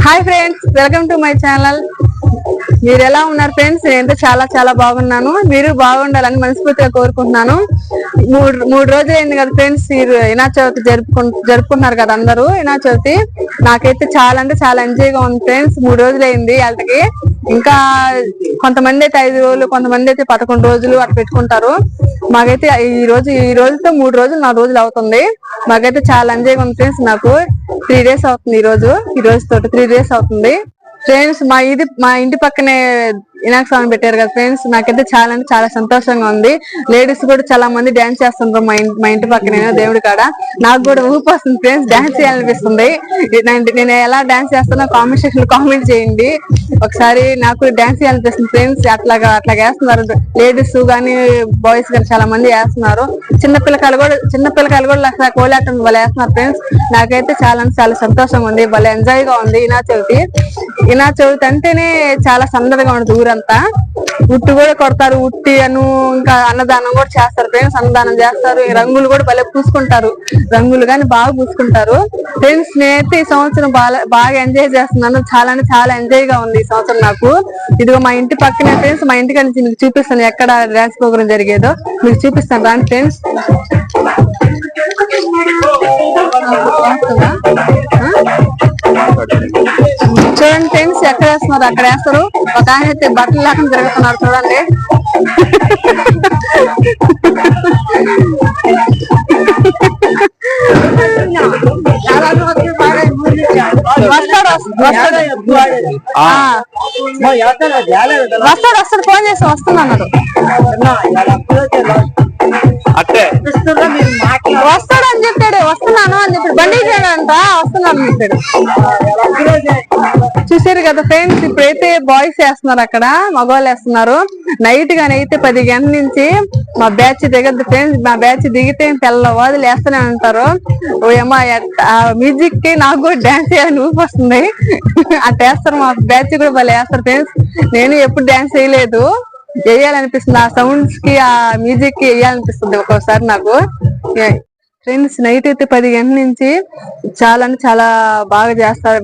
Hi friends, welcome to my channel. మీరు ఎలా ఉన్నారు ఫ్రెండ్స్? నేనైతే చాలా చాలా బాగున్నాను. మీరు బాగుండాలని మనస్ఫూర్తిగా కోరుకుంటున్నాను. మూడు రోజులు అయింది కదా ఫ్రెండ్స్, మీరు వినాయక చవితి జరుపుకుంటున్నారు కదా అందరూ. వినాయక చవితి నాకైతే చాలా అంటే చాలా ఎంజాయ్ గా ఉంది ఫ్రెండ్స్. 3 రోజులు అయింది వాళ్ళకి. ఇంకా కొంతమంది అయితే 5 రోజులు, కొంతమంది అయితే 11 రోజులు అట్లా పెట్టుకుంటారు. మాకైతే ఈ రోజుతో 3 రోజులు 4 రోజులు అవుతుంది. మాకైతే చాలా ఎంజాయ్ గా ఉంది ఫ్రెండ్స్. నాకు 3 డేస్ అవుతుంది. ఈ రోజు తోటి 3 డేస్ అవుతుంది ఫ్రెండ్స్. మా ఇంటి పక్కనే వినాయక స్వామి పెట్టారు కదా ఫ్రెండ్స్. నాకైతే చాలా అంటే చాలా సంతోషంగా ఉంది. లేడీస్ కూడా చాలా మంది డాన్స్ చేస్తుంటారు మా ఇంటి పక్కనే దేవుడి కాడ. నాకు కూడా ఊపు వస్తుంది ఫ్రెండ్స్, డాన్స్ చేయాలనిపిస్తుంది. నేను ఎలా డాన్స్ చేస్తానో కామెంట్ సెక్షన్ లో కామెంట్ చేయండి. ఒకసారి నాకు డాన్స్ చేయాలనిపిస్తుంది ఫ్రెండ్స్. అట్లా వేస్తున్నారు లేడీస్ గానీ బాయ్స్ గానీ చాలా మంది వేస్తున్నారు. చిన్న పిల్లకాయలు కూడా అసలు కోలాటం వాళ్ళు వేస్తున్నారు ఫ్రెండ్స్. నాకైతే చాలా అంటే చాలా సంతోషంగా ఉంది, భలే ఎంజాయ్ గా ఉంది. వినాయక చవితి అంటేనే చాలా సందడిగా ఉంటుంది ఊరంతా. ఉట్టి కూడా కొడతారు, ఉట్టి ఇంకా అన్నదానం కూడా చేస్తారు ఫ్రెండ్స్. అన్నదానం చేస్తారు, రంగులు కూడా భలే పూసుకుంటారు. రంగులు గాని బాగా పూసుకుంటారు ఫ్రెండ్స్. నేనైతే ఈ సంవత్సరం బాగా ఎంజాయ్ చేస్తున్నాను. చాలా అంటే చాలా ఎంజాయ్ గా ఉంది ఈ సంవత్సరం నాకు. ఇదిగో మా ఇంటి పక్కనే ఫ్రెండ్స్. మా ఇంటికి నుంచి మీకు చూపిస్తాను ఎక్కడ డాన్స్ ప్రోగ్రామ్ జరిగేదో మీకు చూపిస్తాను రాండి ఫ్రెండ్స్. చూడండి ఫ్రెండ్స్, ఎక్కడ వేస్తున్నారు అక్కడ వేస్తారు. ఒక ఆయన అయితే బట్టలు లేకుండా తిరుగుతున్నారు చూడండి. వస్తాడు ఫోన్ చేసి వస్తున్నాడు. వస్తాడు అని చెప్పాడు, వస్తున్నాను అని చెప్పాడు. బండి చేయడంట వస్తున్నాను అని చెప్పాడు. చూసారు కదా ఫ్రెండ్స్, ఇప్పుడైతే బాయ్స్ వేస్తున్నారు, అక్కడ మగవాళ్ళు వేస్తున్నారు. నైట్ గా అయితే 10 గంటల నుంచి మా బ్యాచ్ దిగద్దు ఫ్రెండ్స్. మా బ్యాచ్ దిగితే తెల్లవాదులు వేస్తూనే ఉంటారు. ఓయమ్మా, ఆ మ్యూజిక్ కి నాకు కూడా డాన్స్ చేయాలని ఊపి వస్తుంది. అట్లా వేస్తారు, మా బ్యాచ్ కూడా భలే వేస్తారు ఫ్రెండ్స్. నేను ఎప్పుడు డాన్స్ చేయలేదు, వేయాలనిపిస్తుంది. ఆ సౌండ్స్ కి ఆ మ్యూజిక్ కి వేయాలనిపిస్తుంది ఒక్కోసారి నాకు ఫ్రెండ్స్. నైట్ అయితే 10 గంటల నుంచి చాలా అంటే చాలా బాగా వేస్తారు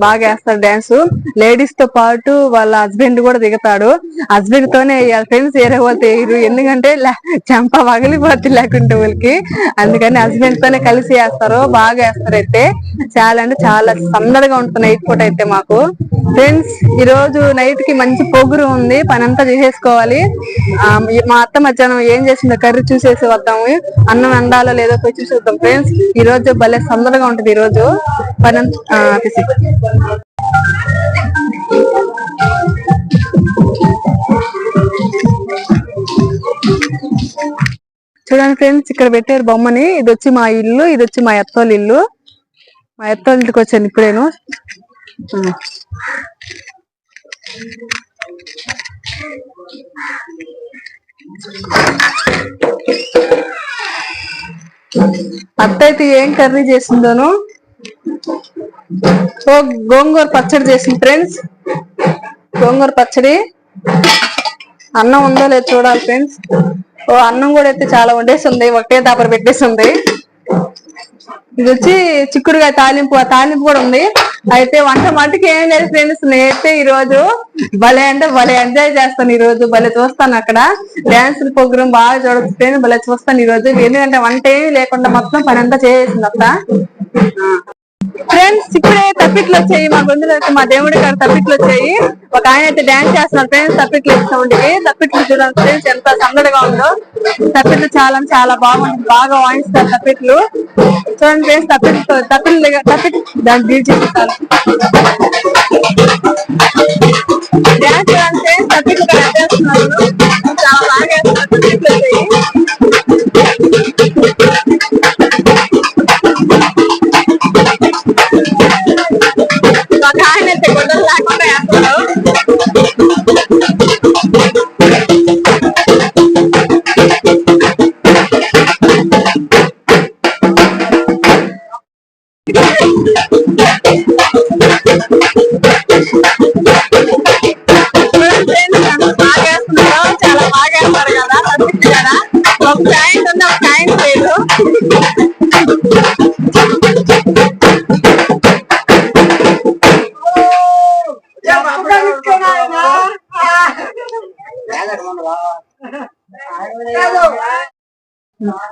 డాన్స్. లేడీస్ తో పాటు వాళ్ళ హస్బెండ్ కూడా దిగుతాడు. హస్బెండ్ తోనే వేయాలి ఫ్రెండ్స్, వేరే వాళ్ళతో వేయరు. ఎందుకంటే చెంప పగిలిపోతుంది లేకుంటే వాళ్ళకి. అందుకని హస్బెండ్ తోనే కలిసి వేస్తారు, బాగా వేస్తారు. అయితే చాలా అంటే చాలా సందడిగా ఉంటుంది నైట్ పూట అయితే మాకు ఫ్రెండ్స్. ఈ రోజు నైట్ కి మంచి పొగురు ఉంది, పని అంతా చేసేసుకోవాలి. మా అత్త మధ్యాహ్నం ఏం చేసిందో కర్రీ చూసేసి వద్దాము. అన్నం వండాలో లేదో పోయి చూసి వద్దాం ఫ్రెండ్స్. ఈ రోజు భలే సందడిగా ఉంటుంది. ఈ రోజు పని చూడండి ఫ్రెండ్స్, ఇక్కడ పెట్టారు బొమ్మని. ఇది వచ్చి మా ఇల్లు, ఇది వచ్చి మా అత్తోళ్ళ ఇల్లు. మా అత్తోళ్ళ ఇంటికి వచ్చాను ఇప్పుడేను. అత్త అయితే ఏం కర్రీ చేసిందోను. గోంగూర పచ్చడి చేసింది ఫ్రెండ్స్. గోంగూర పచ్చడి. అన్నం ఉందో లేదు చూడాలి ఫ్రెండ్స్. అన్నం కూడా అయితే చాలా వండేసింది, ఒకటే దాపర పెట్టేసింది. ఇది వచ్చి చిక్కుడుగా తాలింపు, ఆ తాలింపు కూడా ఉంది. అయితే వంట మట్టుకు ఏం లేదు ఫ్రెండ్స్. నేనైతే ఈ రోజు భలే అంటే భలే ఎంజాయ్ చేస్తాను. ఈ రోజు భలే చూస్తాను, అక్కడ డాన్స్ ప్రోగ్రామ్ బాగా చూడకపోతే భలే చూస్తాను ఈ రోజు. ఎందుకంటే వంట ఏమి లేకుండా మొత్తం పని అంతా చేసేసింది అత్త ఫ్రెండ్స్. ఇప్పుడే తప్పిట్లు వచ్చాయి మా గొంతులో, మా దేవుడి కాడ తప్పిట్లు వచ్చాయి. ఒక ఆయన అయితే డాన్స్ చేస్తున్నారు ఫ్రెండ్స్ తప్పిట్లు సౌండ్కి. తప్పిట్లు చూడండి ఫ్రెండ్స్ ఎంత సందడిగా ఉందో. తప్పిట్లు చాలా చాలా బాగుంటుంది, బాగా వాయిస్తారు తప్పిట్లు. చూడండి ఫ్రెండ్స్, తప్పిట్లు దాన్ని డీల్ చేస్తారు. డాన్స్ చూడండి ఫ్రెండ్స్, తప్పిట్లు చేస్తున్నారు, చాలా బాగా వేస్తున్నారు. తప్పిట్లు వచ్చాయి. ఒక ఆయన అయితే గొడ్డలు లేకుండా వేస్తారు. బాగా వేస్తున్నారు, చాలా బాగా వేస్తారు కదా తప్పిట్లు కదా. ఒక పాయింట్ ఉంది, ఒక పాయింట్ లేదు.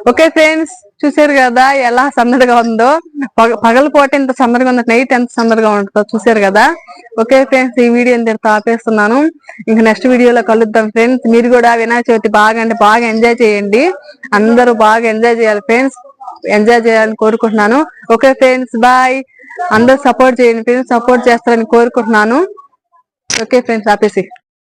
ఓకే ఫ్రెండ్స్, చూసారు కదా ఎలా సందడిగా ఉందో. పగలపూట ఇంత సందడిగా ఉంది, నైట్ ఎంత సందడిగా ఉంటుందో చూసారు కదా. ఓకే ఫ్రెండ్స్, ఈ వీడియో ఇంత ఆపేస్తున్నాను. ఇంకా నెక్స్ట్ వీడియోలో కలుద్దాం ఫ్రెండ్స్. మీరు కూడా వినాయక చవితి బాగా ఎంజాయ్ చేయండి. అందరూ బాగా ఎంజాయ్ చేయాలి ఫ్రెండ్స్. ఎంజాయ్ చేయాలని కోరుకుంటున్నాను. Okay friends, bye. అందరూ సపోర్ట్ చేయండి ఫ్రెండ్స్, సపోర్ట్ చేస్తారని కోరుకుంటున్నాను. ఓకే ఫ్రెండ్స్, ఆపేసి.